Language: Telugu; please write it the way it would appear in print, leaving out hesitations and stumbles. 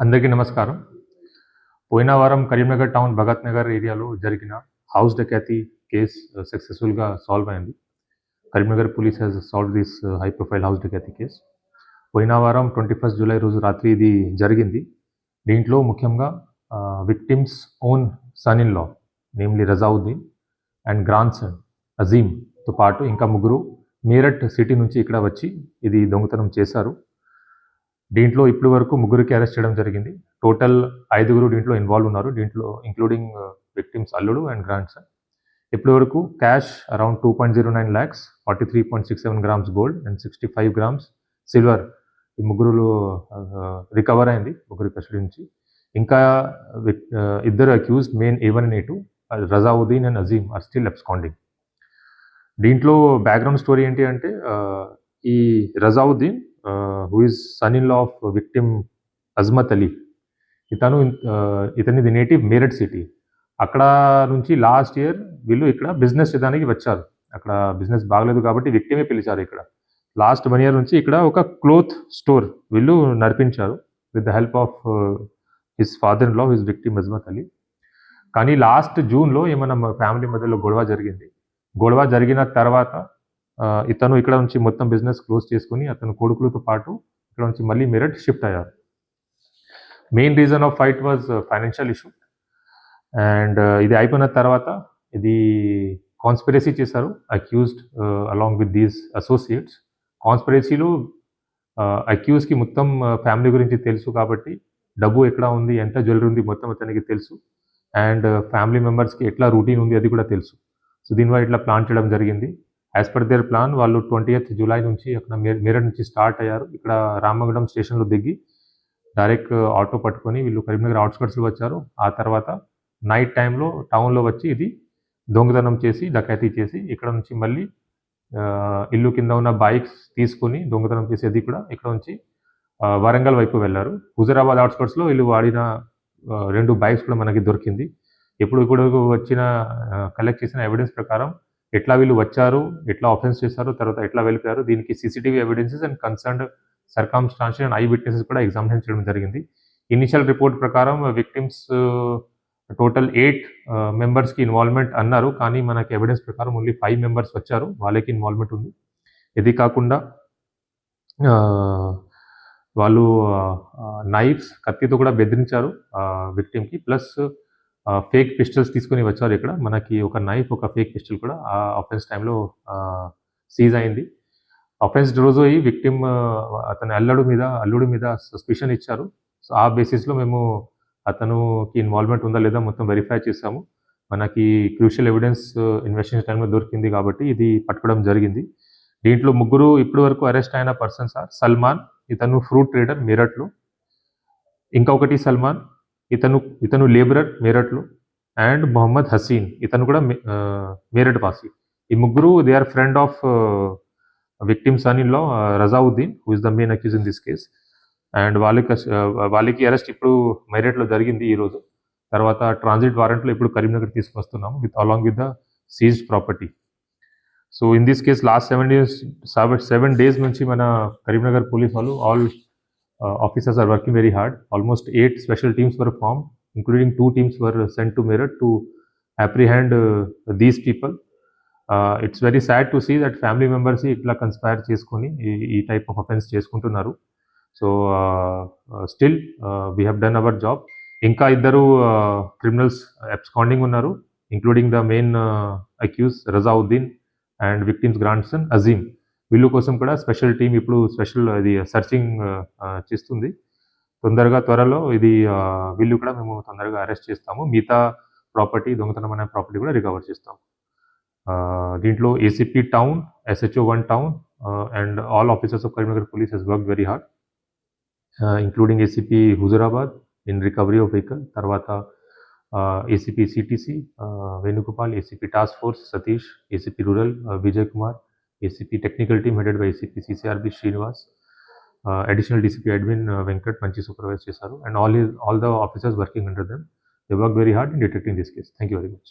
అందరికీ నమస్కారం. పోయిన వారం కరీంనగర్ టౌన్ భగత్ నగర్ ఏరియాలో జరిగిన హౌస్ డకాతి కేస్ సక్సెస్‌ఫుల్‌గా సాల్వ్ అయింది. Karimnagar police has solved this high profile house dacoity case. పోయిన వారం 21 జూలై రోజు రాత్రి ఇది జరిగింది. దీంట్లో ముఖ్యంగా victims own son in law namely Razauddin and grandson అజీమ్‌తో పాటు ఇంకా ముగ్గురు మీరట్ సిటీ నుంచి ఇక్కడ వచ్చి ఇది దొంగతనం చేశారు. దీంట్లో ఇప్పటి వరకు ముగ్గురికి అరెస్ట్ చేయడం జరిగింది. టోటల్ 5గురు దీంట్లో ఇన్వాల్వ్ ఉన్నారు. దీంట్లో ఇంక్లూడింగ్ విక్టిమ్స్ అల్లుడు అండ్ గ్రాండ్ సన్. ఇప్పటి వరకు cash around 2.09 lakhs, 43.67 grams gold and 65 grams silver ఈ ముగ్గురు రికవర్ అయింది ముగ్గురి కస్టడీ నుంచి. ఇంకా ఇద్దరు accused main A1 and A2 Razauddin and Azeem are still absconding. దీంట్లో బ్యాక్గ్రౌండ్ స్టోరీ ఏంటి అంటే ఈ Razauddin who is son-in-law of victim Azmat Ali, ఇతనిది నేటివ్ మీరట్ సిటీ. అక్కడ నుంచి లాస్ట్ ఇయర్ వీళ్ళు ఇక్కడ బిజినెస్ చేయడానికి వచ్చారు. అక్కడ బిజినెస్ బాగలేదు కాబట్టి విక్టిమే పిలిచారు. ఇక్కడ లాస్ట్ 1 year నుంచి ఇక్కడ ఒక క్లోత్ స్టోర్ వీళ్ళు నడిపించారు with the help of his father in law his victim Azmat Ali. కానీ లాస్ట్ జూన్లో ఏమైనా ఫ్యామిలీ మధ్యలో గొడవ జరిగింది. గొడవ జరిగిన తర్వాత ఇతను ఇక్కడ నుంచి మొత్తం బిజినెస్ క్లోజ్ చేసుకుని అతను కొడుకులతో పాటు ఇక్కడ నుంచి మళ్ళీ మీరట్ షిఫ్ట్ అయ్యారు. Main reason of fight was financial issue. And ఇది అయిపోయిన తర్వాత ఇది కాన్స్పిరసీ చేశారు accused along with these associates. కాన్స్పిరసీలో అక్యూజ్కి మొత్తం ఫ్యామిలీ గురించి తెలుసు కాబట్టి డబ్బు ఎక్కడ ఉంది, ఎంత జ్యువెలరీ ఉంది మొత్తం అతనికి తెలుసు. అండ్ ఫ్యామిలీ మెంబర్స్కి ఎట్లా రూటీన్ ఉంది అది కూడా తెలుసు. సో దీనివల్ల ఇట్లా ప్లాన్ చేయడం జరిగింది. యాజ్ పర్ దేర్ ప్లాన్ వాళ్ళు 20th జూలై నుంచి అక్కడ మీరట్ నుంచి స్టార్ట్ అయ్యారు. ఇక్కడ రామగుండం స్టేషన్లో దిగి డైరెక్ట్ ఆటో పట్టుకొని వీళ్ళు కరీంనగర్ అవుట్స్కట్స్లో వచ్చారు. ఆ తర్వాత నైట్ టైంలో టౌన్లో వచ్చి ఇది దొంగతనం చేసి డకాతీ చేసి ఇక్కడ నుంచి మళ్ళీ ఇల్లు కింద ఉన్న బైక్స్ తీసుకొని దొంగతనం చేసి అది కూడా ఇక్కడ నుంచి వరంగల్ వైపు వెళ్ళారు. హుజరాబాద్ అవుట్స్కట్స్లో వీళ్ళు వాడిన 2 బైక్స్ కూడా మనకి దొరికింది. ఇప్పుడు వచ్చిన కలెక్ట్ చేసిన ఎవిడెన్స్ ప్రకారం ఎట్లా వీళ్ళు వచ్చారు, ఎట్లా ఆఫెన్స్ చేశారు, తర్వాత ఎట్లా వెళ్ళిపోయారు, దీనికి CCTV evidences and concerned circumstantial and I witnesses కూడా ఎగ్జామినేషన్ చేయడం జరిగింది. ఇనిషియల్ రిపోర్ట్ ప్రకారం విక్టిమ్స్ టోటల్ 8 మెంబర్స్కి ఇన్వాల్వ్మెంట్ అన్నారు. కానీ మనకి ఎవిడెన్స్ ప్రకారం ఓన్లీ 5 members వచ్చారు, వాళ్ళకి ఇన్వాల్వ్మెంట్ ఉంది. ఇది కాకుండా వాళ్ళు నైఫ్స్ కత్తితో కూడా బెదిరించారు విక్టిమ్కి. ప్లస్ ఫేక్ పిస్టల్స్ తీసుకొని వచ్చారు. ఇక్కడ మనకి ఒక నైఫ్ ఒక ఫేక్ పిస్టల్ కూడా ఆ అఫెన్స్ టైంలో సీజ్ అయింది. అఫెన్స్ రోజు ఈ విక్టిమ్ అతని అల్లుడి మీద సస్పిషన్ ఇచ్చారు. సో ఆ బేసిస్లో మేము అతనుకి ఇన్వాల్వ్మెంట్ ఉందా లేదా మొత్తం వెరిఫై చేసాము. మనకి క్రూషియల్ ఎవిడెన్స్ ఇన్వెస్టిగేషన్ టైంలో దొరికింది కాబట్టి ఇది పట్టుకోవడం జరిగింది. దీంట్లో ముగ్గురు ఇప్పటి వరకు అరెస్ట్ అయిన పర్సన్స్ ఆర్ సల్మాన్, ఇతను ఫ్రూట్ ట్రేడర్ మీరట్లో. ఇంకొకటి సల్మాన్, ఇతను లేబరర్ మీరట్లో. అండ్ మొహమ్మద్ హసీన్, ఇతను కూడా మీరట్ వాసి. ఈ ముగ్గురు they are friend of victim son in law Razauddin who is the main accuse in this case. And వాళ్ళకి అరెస్ట్ ఇప్పుడు మీరట్లో జరిగింది ఈరోజు. తర్వాత ట్రాన్సిట్ వారెంట్లో ఇప్పుడు కరీంనగర్ తీసుకొస్తున్నాము along with the seized property. So in this case last 7 days నుంచి మన కరీంనగర్ పోలీస్ వాళ్ళు all officers are working very hard. Almost 8 special teams were formed, including 2 teams were sent to Meerut to apprehend these people. It's very sad to see that family members itla conspire cheskoni ee type of offense cheskuntunnaru. So still we have done our job. Inka iddaru criminals absconding unnaru, including the main accused Razauddin and victim's grandson Azim. వీళ్ళు కోసం కూడా స్పెషల్ టీం ఇప్పుడు ఇది సర్చింగ్ చేస్తుంది. త్వరలో ఇది వీళ్ళు కూడా మేము తొందరగా అరెస్ట్ చేస్తాము. మిగతా ప్రాపర్టీ దొంగతనమైన ప్రాపర్టీ కూడా రికవర్ చేస్తాము. దీంట్లో ACP town, SHO 1 town and all officers of Karimnagar police has work very hard, including ACP Huzurabad in recovery of vehicle. తర్వాత ACP CTC Venugopal, ACP task force Satish, ACP rural Vijay Kumar, ACP technical team headed by ACP CCRB Srinivas, additional DCP admin Venkat manchi supervise chesaru, and all the officers working under them, they worked very hard in detecting this case. Thank you very much.